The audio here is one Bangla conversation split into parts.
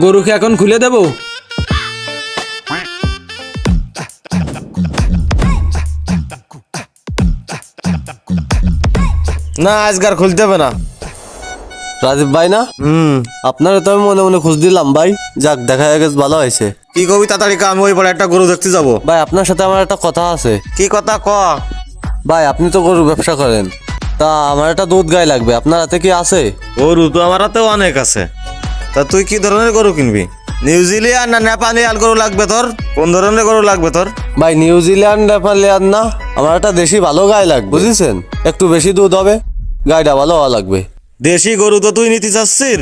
গরুকে এখন খুলে দেব? না, আজকার খুলতে হবে না। রাজীব ভাই না? আপনার তো আমি মনে মনে খোঁজ দিলাম ভাই। যাক, দেখা গেছে ভালো হয়েছে। কি কবি তাড়াতাড়ি কা, আমি ওই পরে একটা গরু দেখতে যাবো। ভাই আপনার সাথে আমার একটা কথা আছে। কি কথা ক? ভাই আপনি তো গরুর ব্যবসা করেন, তা আমার একটা দুধ গাই লাগবে, আপনার হাতে কি আছে? গরু তো আমার হাতেও অনেক আছে। তা তুই কি ধরনের গরু কিনবি? নিউজিল্যান্ড না নেপালিয়ান গরু লাগবে তোর? কোন ধরনের গরু লাগবে তোর? ভাই নিউজিল্যান্ড নেপালিয়ান না, আমার একটা দেশি ভালো গাই লাগবে, বুঝেছেন? একটু বেশি দুধ হবে, গাইটা ভালো হওয়া লাগবে। দেশি গরু তো তুই নিতে চাচ্ছিস,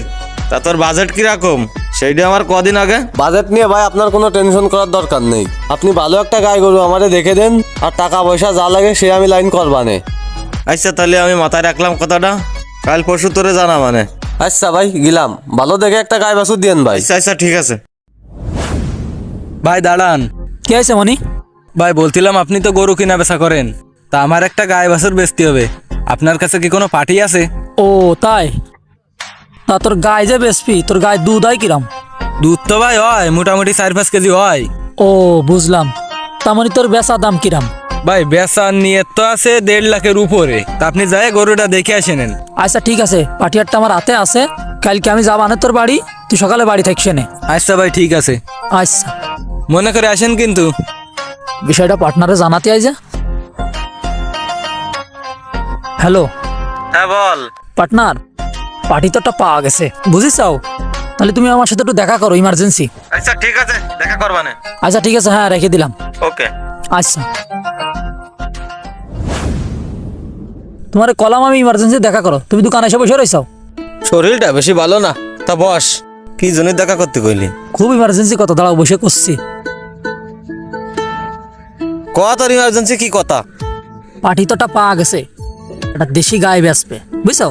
তা তোর বাজেট কিরকম সেইটা আমার কদিন আগে। বাজেট নিয়ে ভাই আপনার কোনো টেনশন করার দরকার নেই। আপনি ভালো একটা গাই গরু আমারে দেখে দেন, আর টাকা পয়সা যা লাগে সে আমি লাইন করবানে। আচ্ছা, তাহলে আমি মাথায় রাখলাম কথাটা, কাল পরশু তোরে জানা মানে। আচ্ছা ভাই গেলাম, ভালো দেখে একটা গাই বাছুর দিয়েন ভাই। আচ্ছা আচ্ছা, ঠিক আছে। ভাই দাঁড়ান। কি আছে মনি? ভাই বলছিলাম আপনি তো গরু কিনা বেচা করেন, তা আমার একটা গায়ে বাছুর বেচতে হবে। আপনার কাছে কি কোনো পার্টি আছে? ও তাই? তা তোর গায়ে যে বেসপি, তোর গায়ে দুধ হয় কিরাম? দুধ তো ভাই হয় মোটামুটি 4-5 কেজি হয়। ও বুঝলাম। তা মানে তোর বেচা দাম কিরাম? ভাই বেচার নিয়ে তো আছে 1.5 লাখের উপরে। তা আপনি যাই গরুটা দেখে আসেন। আচ্ছা ঠিক আছে, পাটিয়ারটা আমার হাতে আছে, কালকে আমি যাবানে তোর বাড়ি, তুই সকালে বাড়ি থাকিস নে। আচ্ছা ভাই ঠিক আছে, আচ্ছা, মনে করে আসেন কিন্তু। বিষয়টা পার্টনারে জানাতে আই যে। হ্যালো হ্যাঁ বল। পার্টনার, পার্টি তোরটা পাওয়া গেছে, বুঝিসাও? তাহলে তুমি আমার সাথে একটু দেখা করো, ইমার্জেন্সি। আচ্ছা ঠিক আছে, দেখা করবানে। আচ্ছা ঠিক আছে, হ্যাঁ রেখে দিলাম। ওকে। আচ্ছা, তোমার কলাম আমি ইমার্জেন্সি দেখা করো, তুমি দোকানে এসে বসে রয়েছাও। শরীরটা বেশি ভালো না, তা বস। কি জন্য দেখা করতে কইলি? খুব ইমার্জেন্সি কথা, দাঁড়াও বসে করছি। ক তোর ইমার্জেন্সি কি কথা? পার্টি তোটা পাওয়া গেছে, একটা দেশি গায়ে বেচবে, বুঝছো?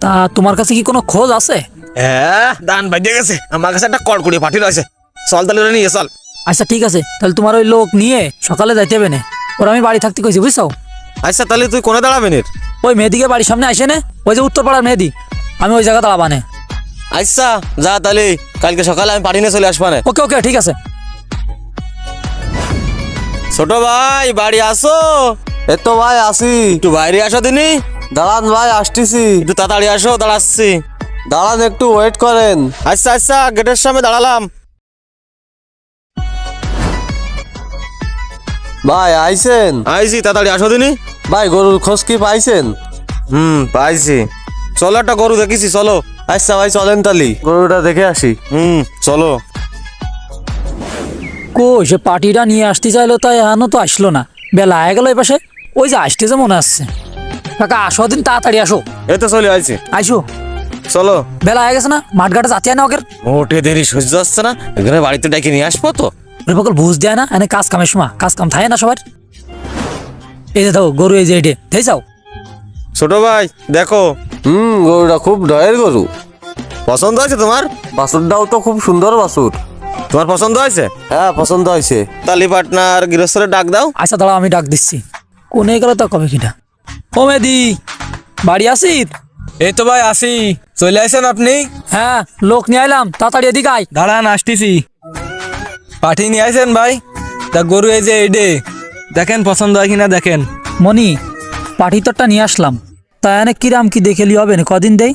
তা তোমার কাছে কি কোনো খোঁজ আছে? হ্যাঁ, দান বাইরে গেছে, আমার কাছে একটা কড়কুড়ি পাঠিয়ে রয়েছে। চল তাহলে ওরা নিয়ে চল। আচ্ছা ঠিক আছে, তাহলে তোমার ওই লোক নিয়ে সকালে যাইতে হবে না, ওরা আমি বাড়ি থাকতে কইছি, বুঝছো? আচ্ছা তাহলে তুই কোনে দাঁড়াবেন? ওই মেহেদিকে বাড়ির সামনে আসে না, ওই যে উত্তরপাড়ার মেহেদি, আমি ওই জায়গা দাঁড়াবানে। আচ্ছা যা, তাহলে কালকে সকালে আমি পাঠিয়ে চলে আসবানে। ওকে ওকে ঠিক আছে। ছোট ভাই বাড়ি আসো, এ তো ভাই আসি। একটু বাইরে আসো দিনি। দাঁড়ান ভাই, আসতেছি। একটু তাড়াতাড়ি আসো, দাঁড়াচ্ছি। দাঁড়ান, একটু ওয়েট করেন। আচ্ছা আচ্ছা, গেটের সামনে দাঁড়ালাম। ভাই আইছেন? আইছি, তাড়াতাড়ি আসো দিনি। ভাই গরুর খোঁজ কি পাইছেন? পাইছি। চলো, একটা গরু দেখেছি, চলো। আচ্ছা ভাই চলেন তালি, গরুটা দেখে আসি। চলো। কই সে পার্টিটা নিয়ে আসতে চাইলো, তাই এখনো তো আসলো না, বেলা আয় গেল এই পাশে। ওই যে আসতেছে মনে আসছে। কাকা আসো দিন, তাড়াতাড়ি আসো। এই তো চলে আইছি, আইসো, চলো। বেলা আয় গেছে না, মাঠঘাটে যাতে না ওকে। মোটে দেরি সহ্য হচ্ছে না, এখানে বাড়িতে ডেকে নিয়ে আসবো তো। ওর বকল বুঝ দেয় না, এনে কাজ কামের সময় কাজ কাম থাকে না সবার। এই যে দেখো গরু, এই যে এটে দেখছাও? ছোট ভাই দেখো, গরুটা খুব ডয়ের গরু। পছন্দ হয়েছে তোমার? বাছুরটাও তো খুব সুন্দর বাছুর। তোমার পছন্দ হয়েছে? হ্যাঁ পছন্দ হয়েছে। তালি পার্টনার গৃহস্থরে ডাক দাও। আচ্ছা দাঁড়াও, আমি ডাক দিচ্ছি। কোনে গেল তো কবে কিনা? ও মেদি, বাড়ি আসি? এই তো ভাই আসি, চলে আসেন আপনি। হ্যাঁ লোক নিয়ে আইলাম, তাড়াতাড়ি এদিকে আয়। দাঁড়ান আসতেছি। পাঠি নিয়ে আসেন ভাই। তা গরু এই যে এইডে, দেখেন পছন্দ হয় কিনা দেখেন। মনি, পাটি তোরটা নিয়ে আসলাম, তা এনে কিরাম কি দেখেলি হবে না, কদিন দেই?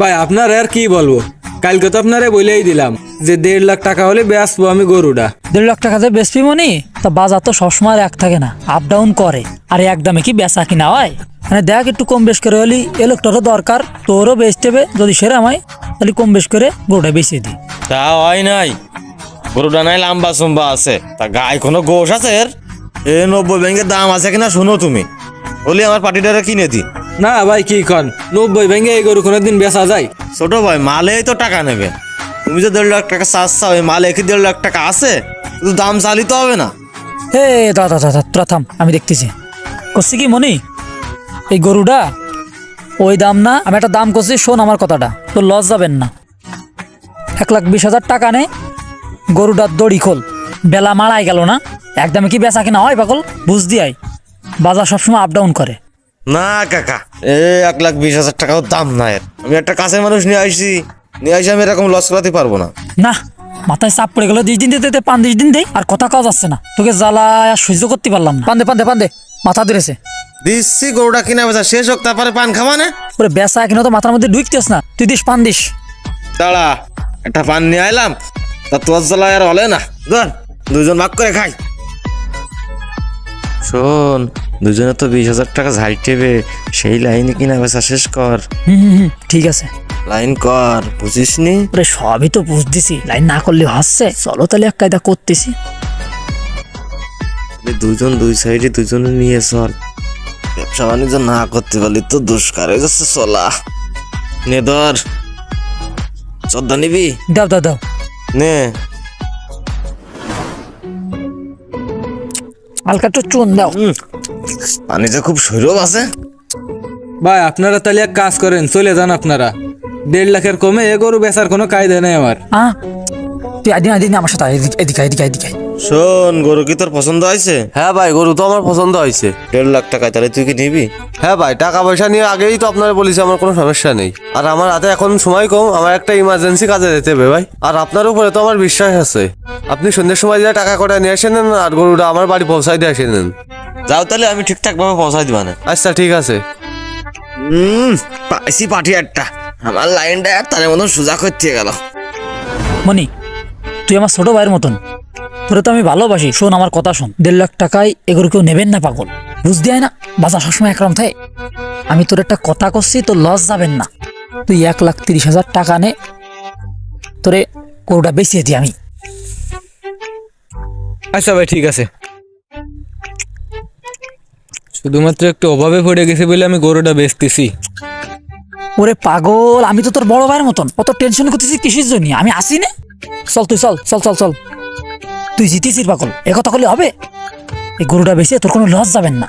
ভাই আপনার আর কি বলবো, কালকে তো আপনারে বলেই দিলাম যে 1.5 লাখ টাকা হলে বেচবো আমি গরুটা। 1.5 লাখ টাকা দিয়ে বেচবি মনি? তা বাজার তো সবসময় এক থাকে না, আপ ডাউন করে। আর এক দামে কি বেচা কিনা হয়? মানে দেখ একটু কম বেশ করে হলি, এ লোকটারও দরকার, তোরও বেচতে হবে, যদি সেরাম হয় তাহলে কম বেশ করে গরুটা বেচিয়ে দিই। তা হয় নাই, গরুটা নাই লম্বা চম্বা আছে, তা গায়ে কোনো গোশ আছে এর? 90 ব্যাংকের দাম আছে কিনা শুনো তুমি, বলি আমার পার্টিটারে কিনে দি। না ভাই কি কন, 90 ভেঙে এই গরু কোনোদিন বেচা যায়? ছোট ভাই মালেই তো টাকা নেবে, তুমি যে 1.5 লাখ টাকা চাচ্ছা, ওই মালে কি 1.5 লাখ টাকা আছে? শুধু দাম চালিতে হবে না। হে দাদা দাদা তোরা থাম, আমি দেখতেছি। করছি কি মনি, এই গরুটা ওই দাম না, আমি একটা দাম করছি, শোন আমার কথাটা, তোর লস যাবেন না। 1,20,000 টাকা নে, গরুটার দড়ি খোল। বেলা মারাই গেল না, একদমে কি বেচা কিনা হয় পাগল? বুঝ দিয়াই বাজার সবসময় আপ ডাউন করে। না কাকা, 1,20,000 টাকাও দাম না এর। আমি একটা কাছের মানুষ নিয়ে আসি আমি এরকম লস করাতে পারবো না। না মাথায় চাপ পড়ে গেল 10 দিন দিতে 5 দিন দেই আর কথা কাজ আসছে না তোকে জ্বালায় আর সহ্য করতে পারলাম না পান্দে মাথা ধরেছে দিচ্ছি গরুটা কিনা বেচা শেষ হোক তারপরে পান খাওয়া না ওরে বেসা কিনা তো মাথার মধ্যে ঢুকতেছ না তুই দিস পান দিস দাঁড়া একটা পান নিয়ে আইলাম তা তোর জ্বালায় আর হলে না ধর দুজন ভাগ করে খাই শোন দুজনে তো 20,000 টাকা ঝাইটেবে সেই লাইনে কিনা বেচা শেষ কর ঠিক আছে লাইন কর বুঝিস নি ওরে সবই তো বুঝতেছি লাইন না করলে হচ্ছে চলো তাহলে এক কায়দা করতেছি দুজন দুই সাইডে দুজনে নিয়ে চল ব্যবসা বাণিজ্য না করতে পারলি তো দুষ্কার হয়ে যাচ্ছে চলা নে ধর চোদ্দা নিবি দাও নে হালকা একটু চুন দাও পানি যে খুব সৈরব আছে ভাই আপনারা তাহলে এক কাজ করেন চলে যান আপনারা 1.5 লাখের কমে এ গরু বেচার কোনো কায়দা নেই আমার। তুই আদিন আমার সাথে এদিকে শোন গরু কি তোর পছন্দ হয়েছে হ্যাঁ ভাই গরু তো আমার পছন্দ হয়েছে। 1.5 লাখ টাকা তাহলে তুই কি নিবি হ্যাঁ ভাই টাকা পয়সা নিয়ে আগেই তো আপনারা বলেছি আমার কোনো সমস্যা নেই। আর আমার হাতে এখন সময় কম, আমার একটা ইমার্জেন্সি কাজে যেতে হবে ভাই। আর আপনার উপরে তো আমার বিশ্বাস আছে, আপনি সন্ধ্যের সময় দিয়ে টাকা করে নিয়ে আসে নেন আর গরুটা আমার বাড়ি পৌঁছাই দিয়ে আসে নেন। যাও তাহলে আমি ঠিকঠাক ভাবে পৌঁছাই দিবা না। আচ্ছা ঠিক আছে। পাইছি পাঠি একটা, আমার লাইনটা তার মতন সোজা করতে গেল। মনি তুই আমার ছোট ভাইয়ের মতন, তোরে তো আমি ভালোবাসি। শোন আমার কথা শোন, 1.5 লাখ টাকায় এগুলো কেউ নেবেন না পাগল, বুঝ দেয় না বাজার সবসময় একরকম থাকে। আমি তোর একটা কথা করছি, তোর লস যাবেন না। তুই 1,30,000 টাকা নে, তোরে গরুটা বেচিয়ে দিই আমি। আচ্ছা ভাই ঠিক আছে, শুধুমাত্র একটু অভাবে পড়ে গেছে বলে আমি গরুটা বেচতেছি। ওরে পাগল, আমি তো তোর বড় ভাইয়ের মতন, অত টেনশন করতেছি কিসের জন্য? আমি আসি না, চল তুই চল চল চল চল তুই জিতেছিস পাগল, এ কথা বললে হবে? এই গরুটা বেচে তোর কোনো লস যাবেন না।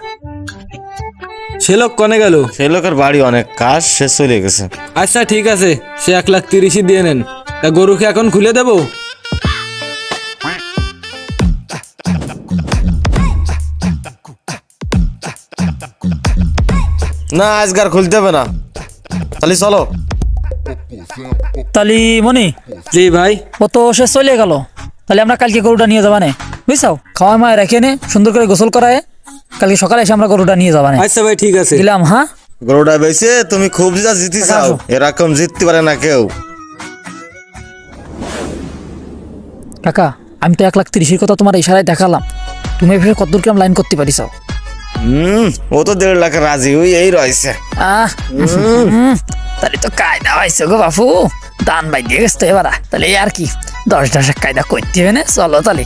সে লোক কনে গেল? সেই লোকের বাড়ি অনেক কাজ শেষ চলে গেছে। আচ্ছা ঠিক আছে, সে 1,30,000 দিয়ে নেন। তা গরুকে এখন খুলে দেবো? না আজকার খুলতে হবে না, তাহলে চলো। তাহলে মনি জি ভাই। ও তো সে চলে গেল, তাহলে আমরা কালকে গরুটা নিয়ে যাবা নে, বুঝছাও? খাওয়া মায় রেখে নে, সুন্দর করে গোসল করায় কালকে সকালে এসে আমরা গরুটা নিয়ে যাবা নে। আচ্ছা ভাই ঠিক আছে, দিলাম। হ্যাঁ গরুটা বেশি তুমি খুব যা জিতে চাও, এরকম জিততে পারে না কেউ। কাকা, আমি তো 1,30,000 কথা তোমার ইশারায় দেখালাম, তুমি এভাবে কতদূর কিরম লাইন করতে পারিস? ও তো 1.5 লাখ রাজি, ওই এই রয়েছে। তাহলে তো কায়দা হয়েছে গো বাপু, দান বাই দিয়ে গেছে তো এবার। তাহলে আর কি 10 কায়দা করতে হবে না, চলো তাহলে।